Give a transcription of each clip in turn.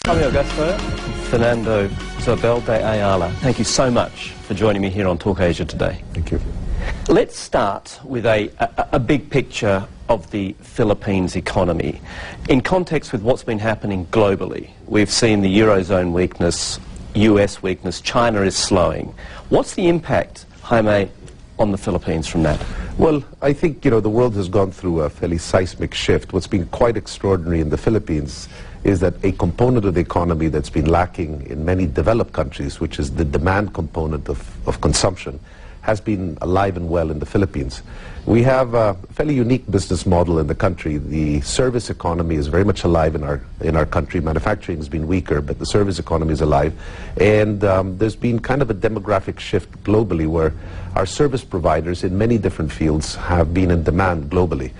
Jaime Augusto, Fernando Zobel de Ayala, thank you so much for joining me here on Talk Asia today. Thank you. Let's start with a big picture of the Philippines economy. In context with what's been happening globally, we've seen the Eurozone weakness, US weakness, China is slowing. What's the impact, Jaime, on the Philippines from that? Well, I think, the world has gone through a fairly seismic shift. What's been quite extraordinary in the Philippines is that a component of the economy that's been lacking in many developed countries, which is the demand component of consumption, has been alive and well in the Philippines. We have a fairly unique business model in the country. The service economy is very much alive in our country. Manufacturing has been weaker, but the service economy is alive. And there's been kind of a demographic shift globally where our service providers in many different fields have been in demand globally.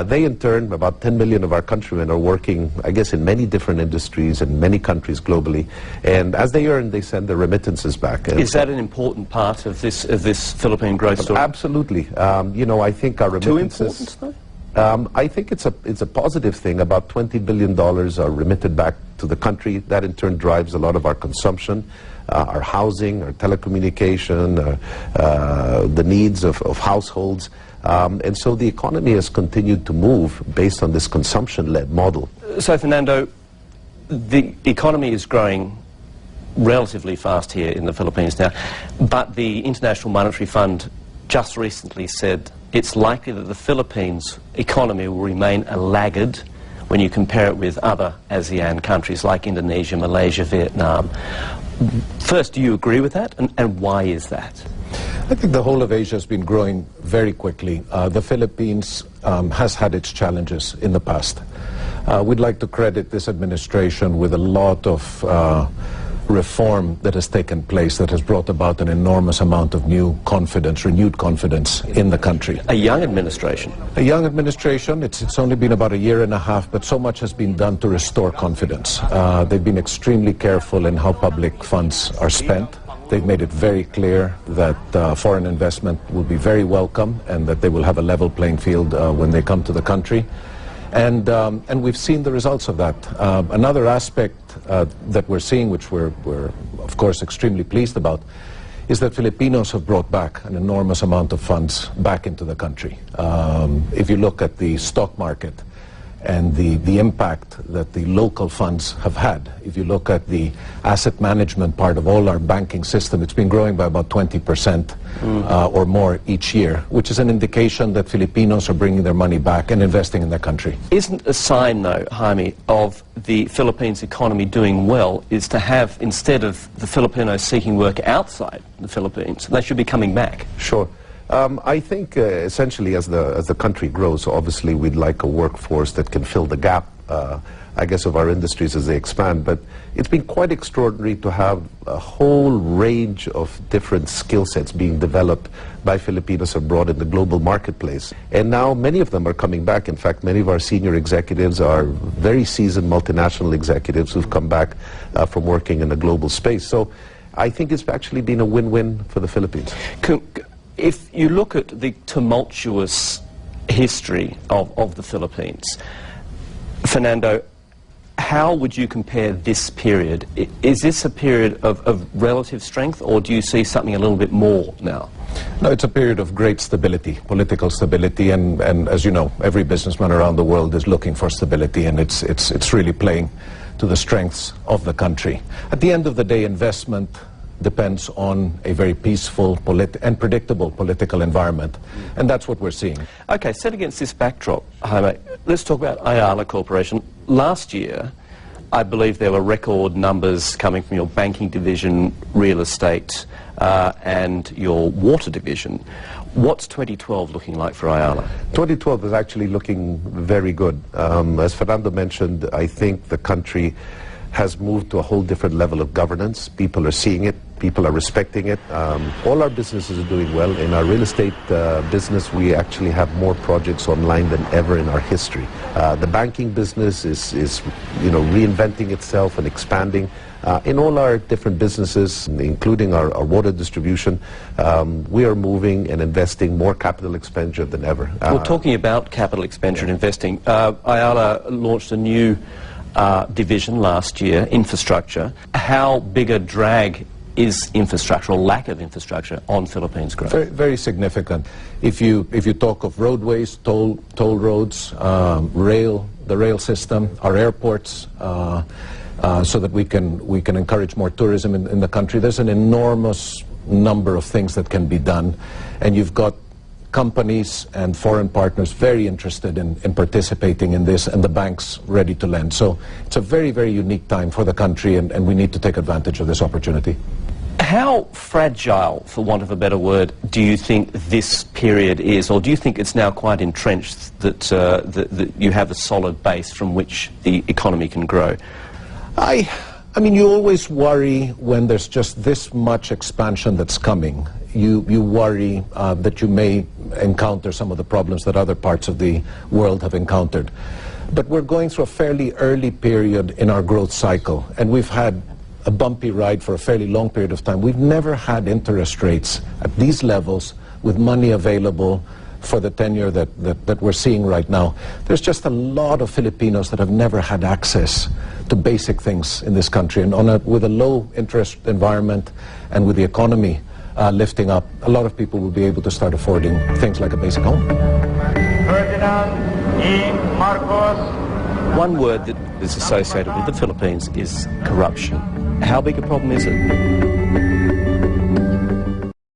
They, in turn, about 10 million of our countrymen are working, I guess, in many different industries in many countries globally. And as they earn, they send their remittances back. Is that an important part of this Philippine growth story? Absolutely. I think our remittances... Too important, though? I think it's a positive thing. About $20 billion are remitted back to the country. That, in turn, drives a lot of our consumption, our housing, our telecommunication, the needs of households. And so the economy has continued to move based on this consumption-led model. So, Fernando, the economy is growing relatively fast here in the Philippines now, but the International Monetary Fund just recently said it's likely that the Philippines economy will remain a laggard when you compare it with other ASEAN countries like Indonesia, Malaysia, Vietnam. First, do you agree with that, and why is that? I think the whole of Asia has been growing very quickly. The Philippines has had its challenges in the past. We'd like to credit this administration with a lot of reform that has taken place that has brought about an enormous amount of new confidence, renewed confidence in the country. A young administration? A young administration. It's only been about a year and a half, but so much has been done to restore confidence. They've been extremely careful in how public funds are spent. They've made it very clear that foreign investment will be very welcome and that they will have a level playing field when they come to the country. And we've seen the results of that. Another aspect that we're seeing, which we're of course extremely pleased about, is that Filipinos have brought back an enormous amount of funds back into the country. If you look at the stock market and the impact that the local funds have had, if you look at the asset management part of all our banking system, it's been growing by about 20% or more each year, which is an indication that Filipinos are bringing their money back and investing in their country. Isn't a sign, though, Jaime, of the Philippines economy doing well is to have, instead of the Filipinos seeking work outside the Philippines, they should be coming back? Sure. I think essentially as the country grows, obviously we'd like a workforce that can fill the gap, I guess, of our industries as they expand. But it's been quite extraordinary to have a whole range of different skill sets being developed by Filipinos abroad in the global marketplace. And now many of them are coming back. In fact, many of our senior executives are very seasoned multinational executives who've come back from working in a global space. So I think it's actually been a win-win for the Philippines. If you look at the tumultuous history of the Philippines, Fernando, how would you compare this period? Is this a period of relative strength, or do you see something a little bit more now? No, it's a period of great stability, political stability, and as you know, every businessman around the world is looking for stability, and it's really playing to the strengths of the country. At the end of the day, investment depends on a very peaceful and predictable political environment, and that's what we're seeing. Okay, set against this backdrop, Jaime, let's talk about Ayala Corporation. Last year, I believe there were record numbers coming from your banking division, real estate, and your water division. What's 2012 looking like for Ayala? 2012 is actually looking very good. As Fernando mentioned, I think the country has moved to a whole different level of governance. People are seeing it. People are respecting it. All our businesses are doing well. In our real estate business, we actually have more projects online than ever in our history. The banking business is reinventing itself and expanding. In all our different businesses, including our water distribution, we are moving and investing more capital expenditure than ever. Well, talking about capital expenditure and investing, Ayala launched a new division last year, infrastructure. How big a drag is infrastructure, or lack of infrastructure, on Philippines growth? Very, very significant. If you talk of roadways, toll roads, the rail system, our airports, so that we can encourage more tourism in the country, there's an enormous number of things that can be done, and you've got companies and foreign partners very interested in participating in this, and the banks ready to lend. So it's a very, very unique time for the country, and we need to take advantage of this opportunity. How fragile, for want of a better word, do you think this period is, or do you think it's now quite entrenched that you have a solid base from which the economy can grow? I mean, you always worry when there's just this much expansion that's coming. You worry that you may encounter some of the problems that other parts of the world have encountered. But we're going through a fairly early period in our growth cycle, and we've had a bumpy ride for a fairly long period of time. We've never had interest rates at these levels with money available for the tenure that we're seeing right now. There's just a lot of Filipinos that have never had access to basic things in this country, and with a low interest environment and with the economy lifting up, a lot of people will be able to start affording things like a basic home. Ferdinand E. Marcos. One word that is associated with the Philippines is corruption. How big a problem is it?